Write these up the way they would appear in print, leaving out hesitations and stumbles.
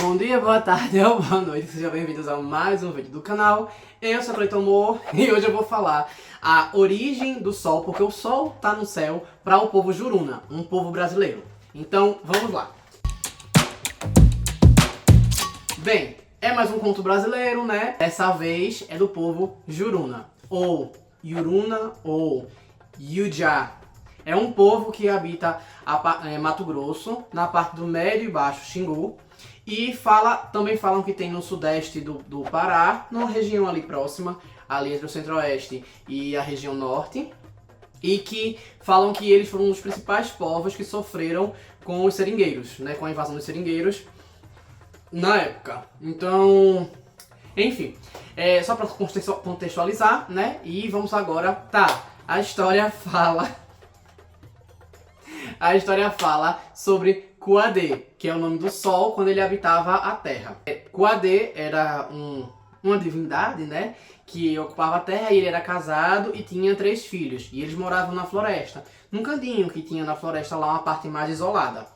Bom dia, boa tarde ou boa noite, sejam bem-vindos a mais um vídeo do canal. Eu sou Cleiton Moore e hoje eu vou falar a origem do sol, porque o sol tá no céu para o povo Juruna, um povo brasileiro. Então, vamos lá. Bem, é mais um conto brasileiro, né? Dessa vez é do povo Juruna, ou Yuruna, ou Yujá. É um povo que habita Mato Grosso, na parte do Médio e Baixo Xingu. E também falam que tem no sudeste do Pará, numa região ali próxima, ali entre o centro-oeste e a região norte. E que falam que eles foram um dos principais povos que sofreram com os seringueiros, né? Com a invasão dos seringueiros na época. Então, enfim, só para contextualizar, né? E vamos agora, a história fala sobre Kuadê, que é o nome do sol quando ele habitava a terra. Kuadê era uma divindade, né, que ocupava a terra, e ele era casado e tinha 3 filhos. E eles moravam na floresta, num cantinho que tinha na floresta lá, uma parte mais isolada.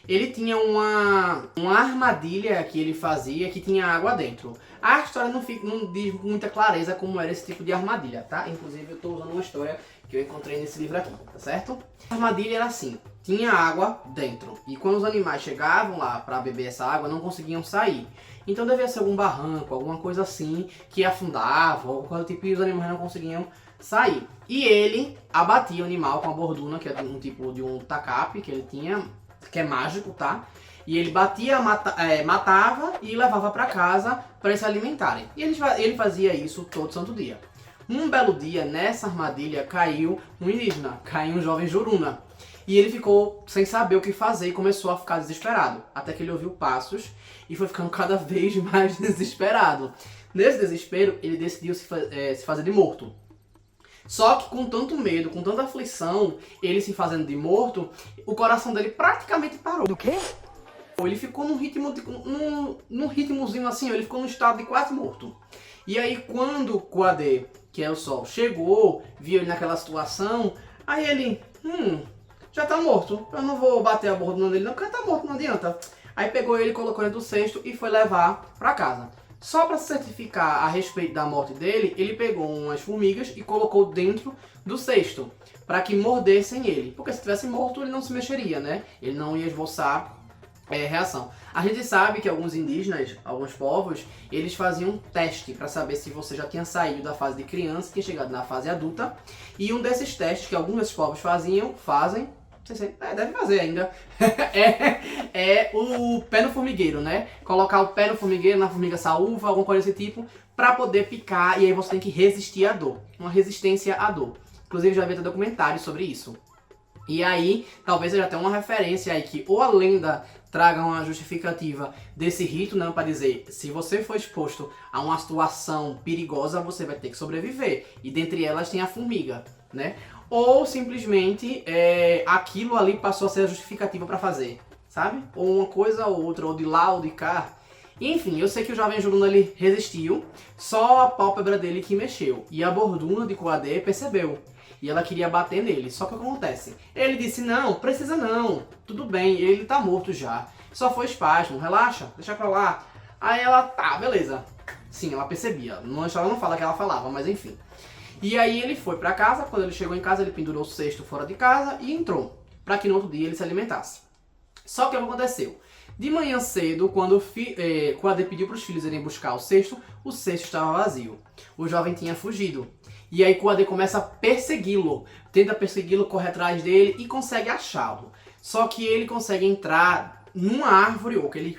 Ele tinha uma armadilha que ele fazia que tinha água dentro. A história não diz com muita clareza como era esse tipo de armadilha, tá? Inclusive eu estou usando uma história que eu encontrei nesse livro aqui, tá certo? A armadilha era assim, tinha água dentro. E quando os animais chegavam lá para beber essa água, não conseguiam sair. Então devia ser algum barranco, alguma coisa assim, que afundava, ou coisa do tipo, e os animais não conseguiam sair. E ele abatia o animal com a borduna, que é um tipo de um tacape que ele tinha, que é mágico, tá? E ele batia, matava e levava para casa para eles se alimentarem. E ele fazia isso todo santo dia. Um belo dia, nessa armadilha, caiu um indígena, caiu um jovem Juruna. E ele ficou sem saber o que fazer e começou a ficar desesperado. Até que ele ouviu passos e foi ficando cada vez mais desesperado. Nesse desespero, ele decidiu se fazer de morto. Só que com tanto medo, com tanta aflição, ele se fazendo de morto, o coração dele praticamente parou. Do quê? Ele ficou num ritmozinho assim, ele ficou num estado de quase morto. E aí quando Kuadê, que é o sol, chegou, viu ele naquela situação, aí ele, já tá morto, eu não vou bater a borduna dele não, porque tá morto, não adianta. Aí pegou ele, colocou ele do cesto e foi levar pra casa. Só para se certificar a respeito da morte dele, ele pegou umas formigas e colocou dentro do cesto, para que mordessem ele. Porque se tivesse morto, ele não se mexeria, né? Ele não ia esboçar reação. A gente sabe que alguns indígenas, alguns povos, eles faziam um teste para saber se você já tinha saído da fase de criança e tinha chegado na fase adulta. E um desses testes que alguns desses povos fazem, não sei se deve fazer ainda, é o pé no formigueiro, né? Colocar o pé no formigueiro, na formiga saúva, alguma coisa desse tipo, para poder picar, e aí você tem que resistir à dor. Uma resistência à dor. Inclusive já vi até documentário sobre isso. E aí, talvez seja até uma referência aí que ou a lenda traga uma justificativa desse rito, né, para dizer, se você for exposto a uma situação perigosa, você vai ter que sobreviver. E dentre elas tem a formiga, né? Ou simplesmente aquilo ali passou a ser a justificativa para fazer, sabe? Ou uma coisa ou outra, ou de lá ou de cá. Enfim, eu sei que o jovem Juruna ele resistiu, só a pálpebra dele que mexeu. E a borduna de Kuadê percebeu. E ela queria bater nele, só que o que acontece? Ele disse, não, precisa não, tudo bem, ele tá morto já. Só foi espasmo, relaxa, deixa pra lá. Aí ela, tá, beleza. Sim, ela percebia, ela não fala que ela falava, mas enfim. E aí ele foi pra casa, quando ele chegou em casa, ele pendurou o cesto fora de casa e entrou, para que no outro dia ele se alimentasse. Só que o que aconteceu? De manhã cedo, quando Kuadê pediu para os filhos irem buscar o cesto estava vazio. O jovem tinha fugido. E aí Kuadê começa a persegui-lo, tenta persegui-lo, corre atrás dele e consegue achá-lo. Só que ele consegue entrar numa árvore oca, ele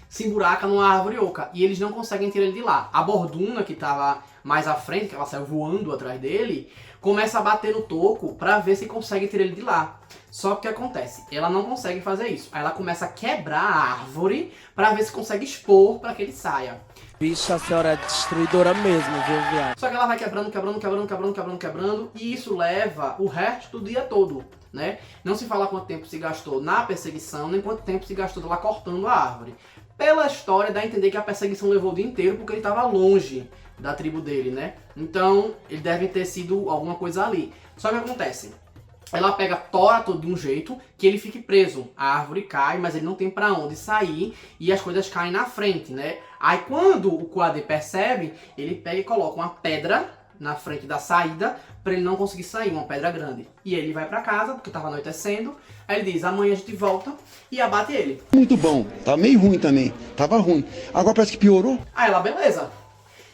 se emburaca numa árvore oca e eles não conseguem tirar ele de lá. A borduna que estava mais à frente, que ela saiu voando atrás dele, começa a bater no toco para ver se consegue tirar ele de lá. Só que o que acontece? Ela não consegue fazer isso. Aí ela começa a quebrar a árvore para ver se consegue expor para que ele saia. Bicho, a senhora é destruidora mesmo, viu, viado? Só que ela vai quebrando, e isso leva o resto do dia todo, né? Não se fala quanto tempo se gastou na perseguição, nem quanto tempo se gastou lá cortando a árvore. Pela história, dá a entender que a perseguição levou o dia inteiro porque ele estava longe da tribo dele, né? Então, ele deve ter sido alguma coisa ali. Só que acontece, ela pega, tora todo de um jeito que ele fique preso. A árvore cai, mas ele não tem pra onde sair e as coisas caem na frente, né? Aí quando o Kuwade percebe, ele pega e coloca uma pedra na frente da saída pra ele não conseguir sair, uma pedra grande. E ele vai pra casa, porque tava anoitecendo. Aí ele diz, amanhã a gente volta e abate ele. Muito bom, tá meio ruim também, tava ruim. Agora parece que piorou. Aí ela, beleza.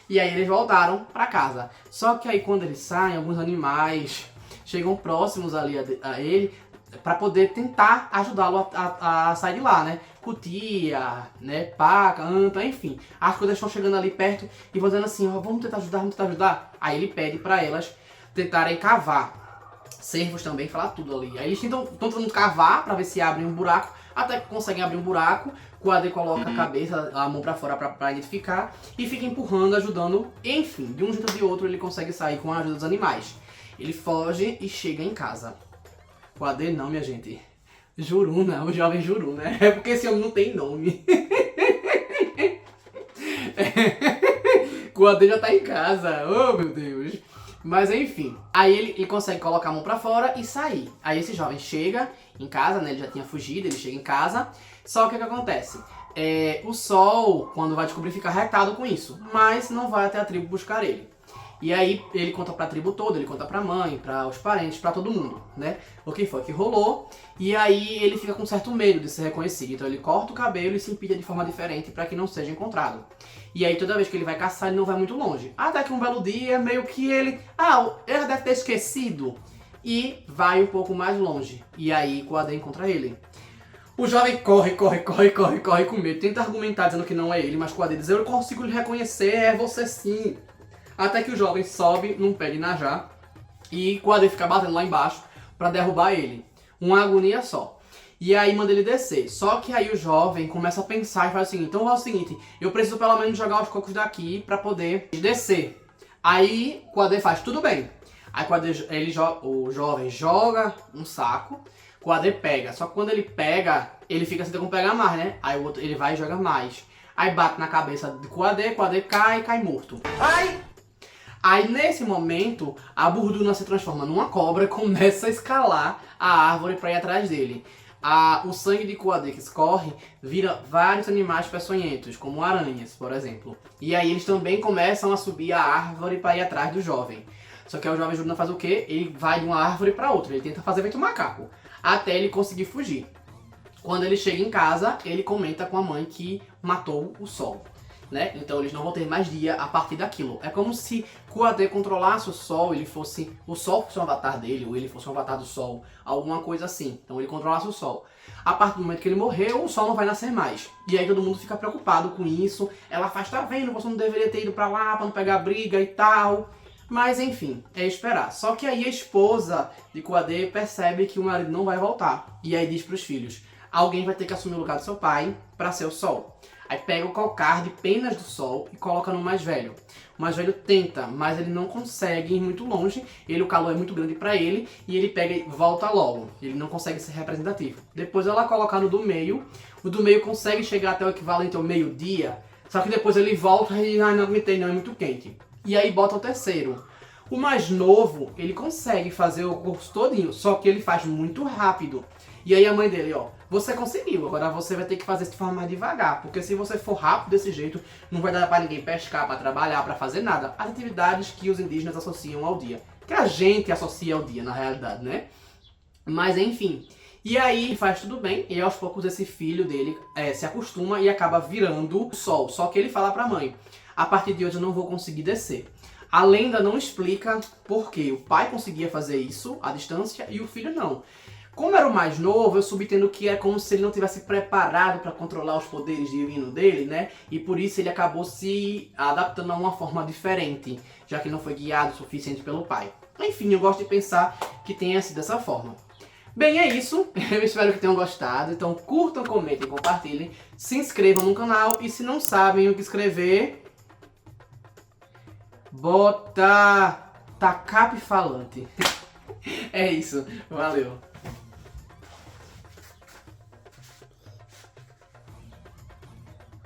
E aí eles voltaram pra casa. Só que aí quando eles saem, alguns animais chegam próximos ali a ele para poder tentar ajudá-lo a sair de lá, né? Cutia, né? Paca, anta, enfim. As coisas estão chegando ali perto e vão dizendo assim, ó, vamos tentar ajudar, vamos tentar ajudar. Aí ele pede para elas tentarem cavar. Cervos também, falar tudo ali. Aí eles estão tentando cavar para ver se abrem um buraco, até que conseguem abrir um buraco. Kuwade coloca a cabeça, a mão para fora para identificar e fica empurrando, ajudando. Enfim, de um jeito ou de outro ele consegue sair com a ajuda dos animais. Ele foge e chega em casa. Kuwade não, minha gente. Juruna, o jovem Juruna. É porque esse homem não tem nome. Kuwade já tá em casa. Oh, meu Deus. Mas enfim. Aí ele consegue colocar a mão pra fora e sair. Aí esse jovem chega em casa, né? Ele já tinha fugido, ele chega em casa. Só que o que acontece? O sol, quando vai descobrir, fica retado com isso. Mas não vai até a tribo buscar ele. E aí ele conta pra tribo toda, ele conta pra mãe, pra os parentes, pra todo mundo, né? O que foi que rolou. E aí ele fica com certo medo de ser reconhecido. Então ele corta o cabelo e se empilha de forma diferente pra que não seja encontrado. E aí toda vez que ele vai caçar, ele não vai muito longe. Até que um belo dia, meio que ele deve ter esquecido. E vai um pouco mais longe. E aí Kuwade encontra ele. O jovem corre com medo. Tenta argumentar dizendo que não é ele, mas Kuwade diz, eu consigo lhe reconhecer, é você sim. Até que o jovem sobe num pé de najá e Kuwade fica batendo lá embaixo pra derrubar ele. Uma agonia só. E aí manda ele descer. Só que aí o jovem começa a pensar e faz assim, então é o seguinte, eu preciso pelo menos jogar os cocos daqui pra poder descer. Aí Kuwade faz, tudo bem. Aí o jovem joga um saco, Kuwade pega. Só que quando ele pega, ele fica sem ter como pegar mais, né? Aí o outro, ele vai e joga mais. Aí bate na cabeça de Kuwade cai morto. Ai! Aí nesse momento, a Burduna se transforma numa cobra e começa a escalar a árvore para ir atrás dele. O sangue de Kuwade que escorre vira vários animais peçonhentos, como aranhas, por exemplo. E aí eles também começam a subir a árvore para ir atrás do jovem. Só que aí o jovem Juruna faz o quê? Ele vai de uma árvore para outra, ele tenta fazer feito um macaco, até ele conseguir fugir. Quando ele chega em casa, ele comenta com a mãe que matou o sol. Né? Então eles não vão ter mais dia a partir daquilo. É como se Kuwade controlasse o sol, o sol fosse um avatar dele, ou ele fosse um avatar do sol, alguma coisa assim. Então ele controlasse o sol. A partir do momento que ele morreu, o sol não vai nascer mais. E aí todo mundo fica preocupado com isso. Ela faz, tá vendo, você não deveria ter ido pra lá pra não pegar briga e tal. Mas enfim, é esperar. Só que aí a esposa de Kuwade percebe que o marido não vai voltar. E aí diz pros filhos, alguém vai ter que assumir o lugar do seu pai pra ser o sol. Aí pega o calcar de penas do sol e coloca no mais velho. O mais velho tenta, mas ele não consegue ir muito longe. O calor é muito grande pra ele e ele pega e volta logo. Ele não consegue ser representativo. Depois ela coloca no do meio. O do meio consegue chegar até o equivalente ao meio-dia. Só que depois ele volta e não aguentei não, é muito quente. E aí bota o terceiro. O mais novo, ele consegue fazer o curso todinho, só que ele faz muito rápido. E aí a mãe dele, ó, você conseguiu, agora você vai ter que fazer isso de forma mais devagar, porque se você for rápido desse jeito, não vai dar pra ninguém pescar, pra trabalhar, pra fazer nada. As atividades que os indígenas associam ao dia. Que a gente associa ao dia, na realidade, né? Mas enfim. E aí ele faz tudo bem, e aos poucos esse filho dele se acostuma e acaba virando o sol. Só que ele fala pra mãe, a partir de hoje eu não vou conseguir descer. A lenda não explica por que o pai conseguia fazer isso à distância e o filho não. Como era o mais novo, eu subentendo que é como se ele não tivesse preparado para controlar os poderes divinos dele, né? E por isso ele acabou se adaptando a uma forma diferente, já que não foi guiado o suficiente pelo pai. Enfim, eu gosto de pensar que tenha sido dessa forma. Bem, é isso. Eu espero que tenham gostado. Então curtam, comentem, compartilhem. Se inscrevam no canal e se não sabem o que escrever, bota tacape falante. É isso. Valeu.